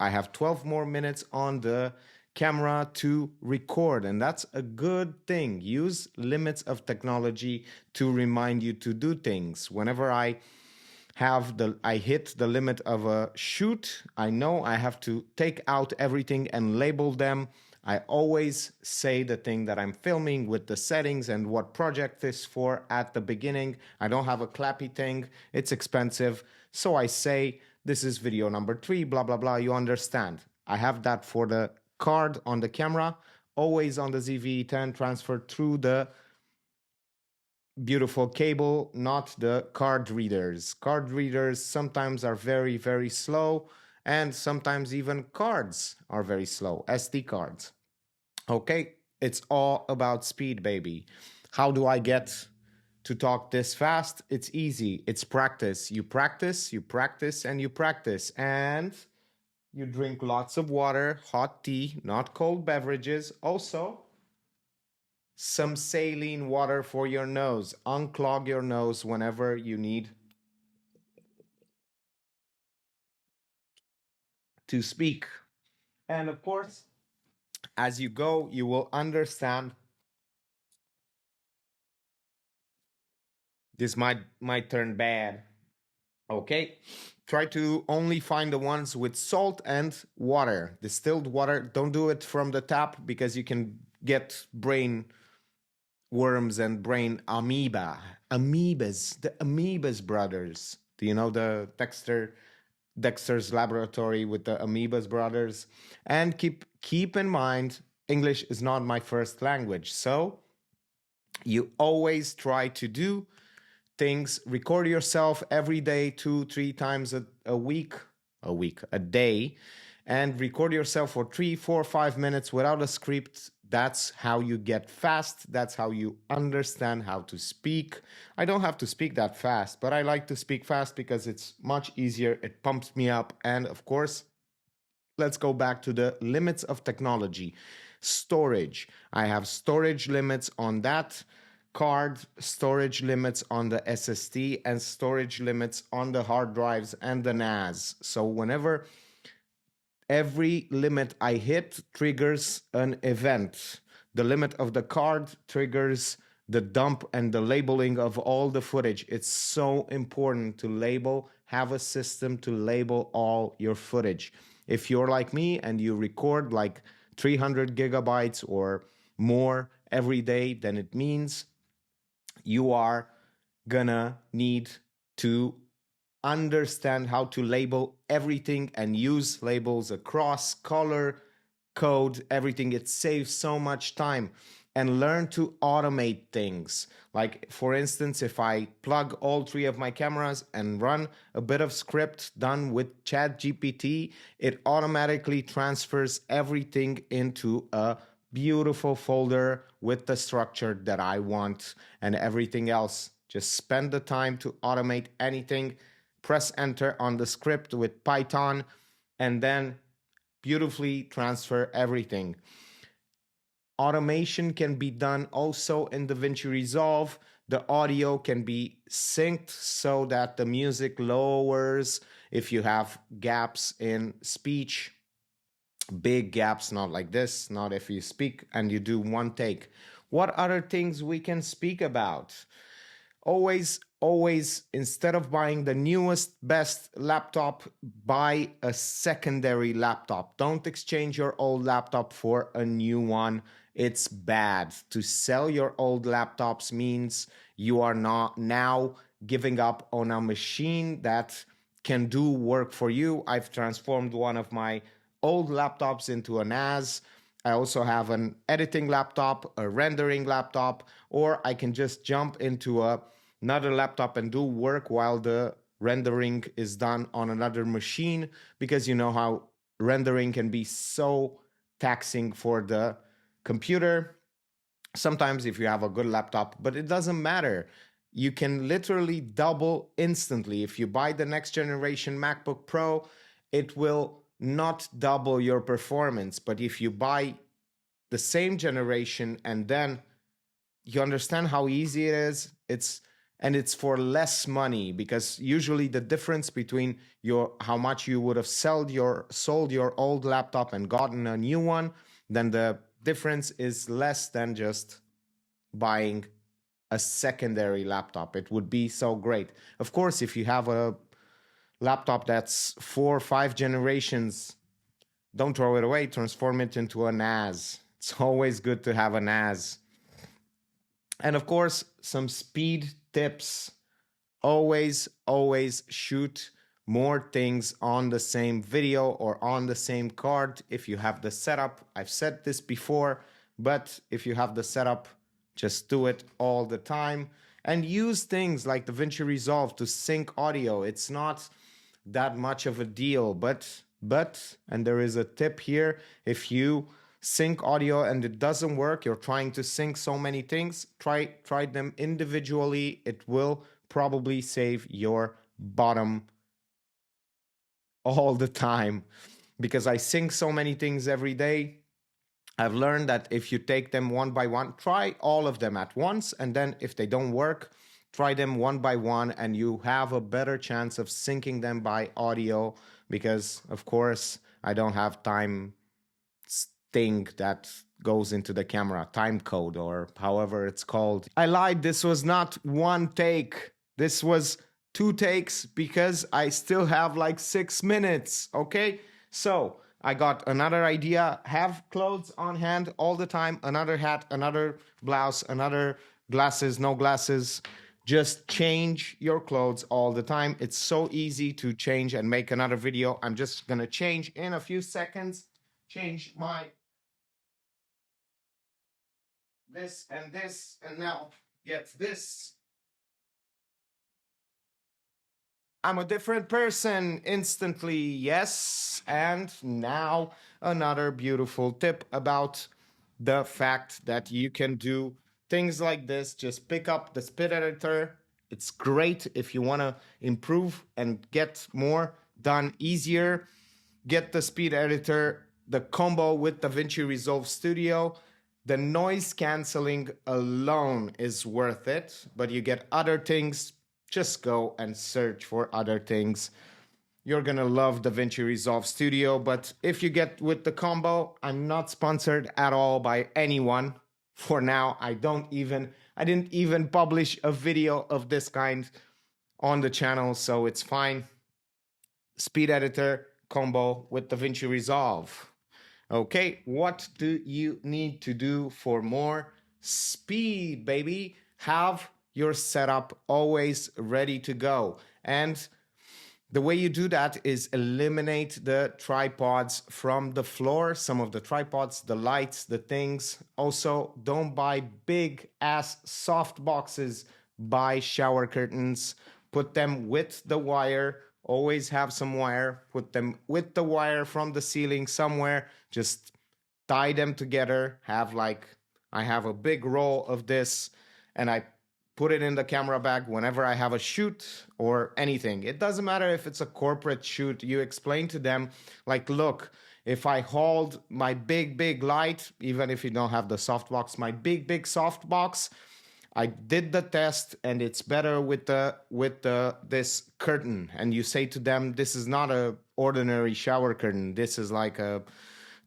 I have 12 more minutes on the camera to record, and that's a good thing. Use limits of technology to remind you to do things. Whenever I hit the limit of a shoot, I know I have to take out everything and label them. I always say the thing that I'm filming with the settings and what project is for at the beginning. I don't have a clappy thing, it's expensive. So I say, this is video number 3, blah, blah, blah. You understand. I have that for the card on the camera, always on the ZV-10 transferred through the beautiful cable, not the card readers. Card readers sometimes are very, very slow, and sometimes even cards are very slow, SD cards. Okay, it's all about speed, baby. How do I get to talk this fast? It's easy. It's practice. You practice, you practice, and you practice. And you drink lots of water, hot tea, not cold beverages. Also, some saline water for your nose. Unclog your nose whenever you need to speak. And of course, as you go, you will understand this might turn bad. Okay? Try to only find the ones with salt and water, distilled water. Don't do it from the tap because you can get brain worms and brain amoebas, the amoebas brothers. Do you know the Dexter's laboratory with the amoebas brothers? And keep in mind, English is not my first language, so you always try to do things. Record yourself every day, 2-3 times a day, and record yourself for 3-4-5 minutes without a script. That's how you get fast. That's how you understand how to speak. I don't have to speak that fast, but I like to speak fast because it's much easier. It pumps me up. And of course, let's go back to the limits of technology. Storage. I have storage limits on that card, storage limits on the SSD, and storage limits on the hard drives and the NAS. So whenever every limit I hit triggers an event. The limit of the card triggers the dump and the labeling of all the footage. It's so important to label, have a system to label all your footage. If you're like me and you record like 300 gigabytes or more every day, then it means you are gonna need to understand how to label everything and use labels across color, code, everything. It saves so much time. And learn to automate things. Like, for instance, if I plug all 3 of my cameras and run a bit of script done with ChatGPT, it automatically transfers everything into a beautiful folder with the structure that I want, and everything else. Just spend the time to automate anything. Press enter on the script with Python, and then beautifully transfer everything. Automation can be done also in DaVinci Resolve. The audio can be synced so that the music lowers if you have gaps in speech. Big gaps, not like this, not if you speak and you do one take. What other things we can speak about? Always, instead of buying the newest, best laptop, buy a secondary laptop. Don't exchange your old laptop for a new one. It's bad. To sell your old laptops means you are not now giving up on a machine that can do work for you. I've transformed one of my old laptops into a NAS. I also have an editing laptop, a rendering laptop, or I can just jump into another laptop and do work while the rendering is done on another machine, because you know how rendering can be so taxing for the computer. Sometimes if you have a good laptop, but it doesn't matter. You can literally double instantly. If you buy the next generation MacBook Pro, it will not double your performance. But if you buy the same generation and then you understand how easy it is, and it's for less money, because usually the difference between your how much you would have sold your old laptop and gotten a new one, then the difference is less than just buying a secondary laptop. It would be so great. Of course, if you have a laptop that's 4 or 5 generations, don't throw it away, transform it into a NAS. It's always good to have a NAS. And of course, some speed tips. Always shoot more things on the same video or on the same card if you have the setup. I've said this before, but if you have the setup, just do it all the time. And use things like DaVinci Resolve to sync audio. It's not that much of a deal, but and there is a tip here: if you sync audio and it doesn't work, you're trying to sync so many things, try them individually. It will probably save your bottom all the time, because I sync so many things every day. I've learned that if you take them one by one, try all of them at once, and then if they don't work, try them one by one, and you have a better chance of syncing them by audio, because of course I don't have time thing that goes into the camera, time code or however it's called. I lied, this was not one take. This was 2 takes, because I still have like 6 minutes, okay? So I got another idea: have clothes on hand all the time, another hat, another blouse, another glasses, no glasses. Just change your clothes all the time. It's so easy to change and make another video. I'm just gonna change in a few seconds, change my this, and now get this. I'm a different person instantly, yes. And now another beautiful tip about the fact that you can do things like this. Just pick up the speed editor. It's great if you want to improve and get more done easier. Get the speed editor, the combo with DaVinci Resolve Studio. The noise canceling alone is worth it, but you get other things. Just go and search for other things. You're gonna love DaVinci Resolve Studio, but if you get with the combo, I'm not sponsored at all by anyone. For now, I didn't even publish a video of this kind on the channel, so it's fine. Speed editor combo with DaVinci Resolve. Okay, what do you need to do for more speed, baby? Have your setup always ready to go. And the way you do that is eliminate the tripods from the floor. Some of the tripods, the lights, the things. Also, don't buy big ass soft boxes. Buy shower curtains. Put them with the wire. Always have some wire. Put them with the wire from the ceiling somewhere. Just tie them together. I have a big roll of this, and I put it in the camera bag whenever I have a shoot or anything. It doesn't matter if it's a corporate shoot. You explain to them, like, look, if I hold my big light, even if you don't have the softbox, my big softbox, I did the test and it's better with this curtain. And you say to them, this is not a ordinary shower curtain. This is like a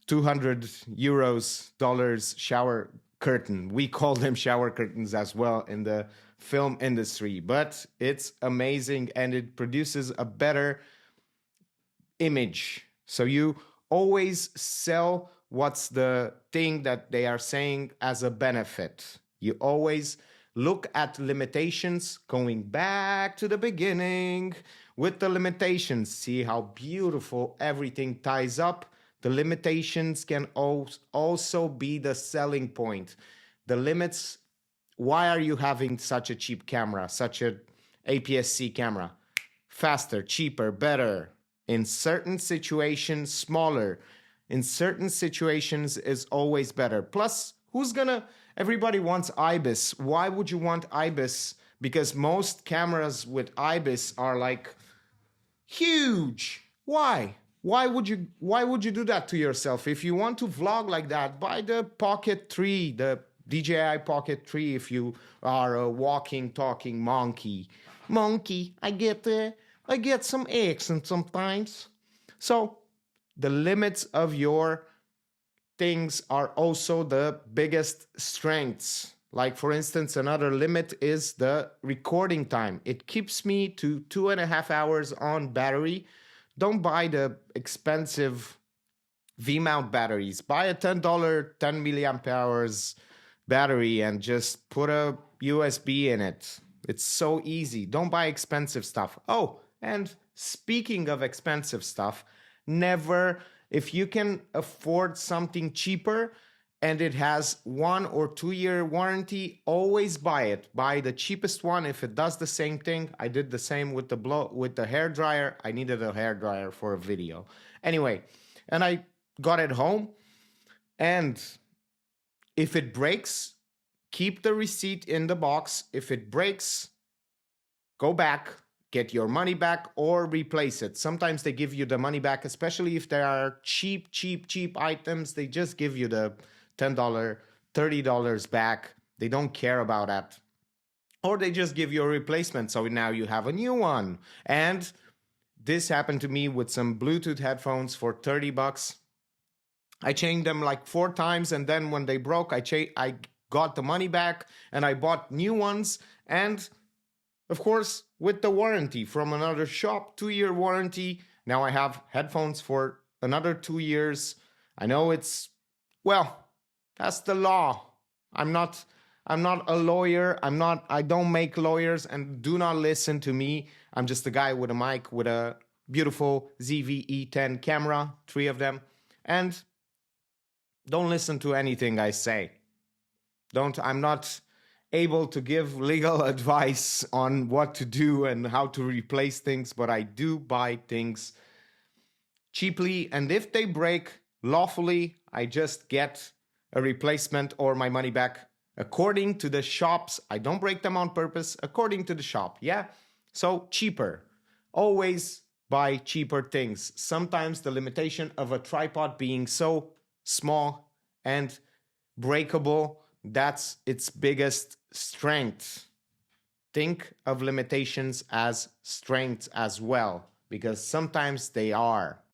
200 euros dollars shower curtain. We call them shower curtains as well in the film industry, but it's amazing and it produces a better image. So you always sell what's the thing that they are saying as a benefit. You always look at limitations, going back to the beginning with the limitations. See how beautiful everything ties up. The limitations can also be the selling point. The limits, why are you having such a cheap camera, such an APS-C camera? Faster, cheaper, better. In certain situations, smaller. In certain situations is always better. Plus, everybody wants IBIS. Why would you want IBIS? Because most cameras with IBIS are like huge. Why? Why would you do that to yourself? If you want to vlog like that, buy the Pocket 3, the DJI Pocket 3 if you are a walking, talking monkey. Monkey, I get some accent sometimes. So the limits of your things are also the biggest strengths. Like, for instance, another limit is the recording time. It keeps me to 2.5 hours on battery. Don't buy the expensive V-mount batteries. Buy a $10, 10 milliamp hours battery and just put a USB in it. It's so easy. Don't buy expensive stuff. Oh, and speaking of expensive stuff, never, if you can afford something cheaper and it has 1 or 2 year warranty, always buy it. Buy the cheapest one if it does the same thing. I did the same with the hair dryer. I needed a hair dryer for a video. Anyway, and I got it home, and if it breaks, keep the receipt in the box. If it breaks, go back, get your money back, or replace it. Sometimes they give you the money back, especially if there are cheap items. They just give you the $10, $30 back. They don't care about that. Or they just give you a replacement, so now you have a new one. And this happened to me with some Bluetooth headphones for $30. I changed them like 4 times, and then when they broke, I got the money back and I bought new ones. And of course, with the warranty from another shop, 2 year warranty. Now I have headphones for another 2 years. I know well, that's the law. I'm not a lawyer. I don't make lawyers, and do not listen to me. I'm just a guy with a mic with a beautiful ZV-E10 camera, 3 of them. And don't listen to anything I say. I'm not able to give legal advice on what to do and how to replace things, but I do buy things cheaply. And if they break lawfully, I just get a replacement or my money back according to the shops. I don't break them on purpose, according to the shop. Yeah. So cheaper. Always buy cheaper things. Sometimes the limitation of a tripod being so small and breakable, that's its biggest strength. Think of limitations as strengths as well, because sometimes they are.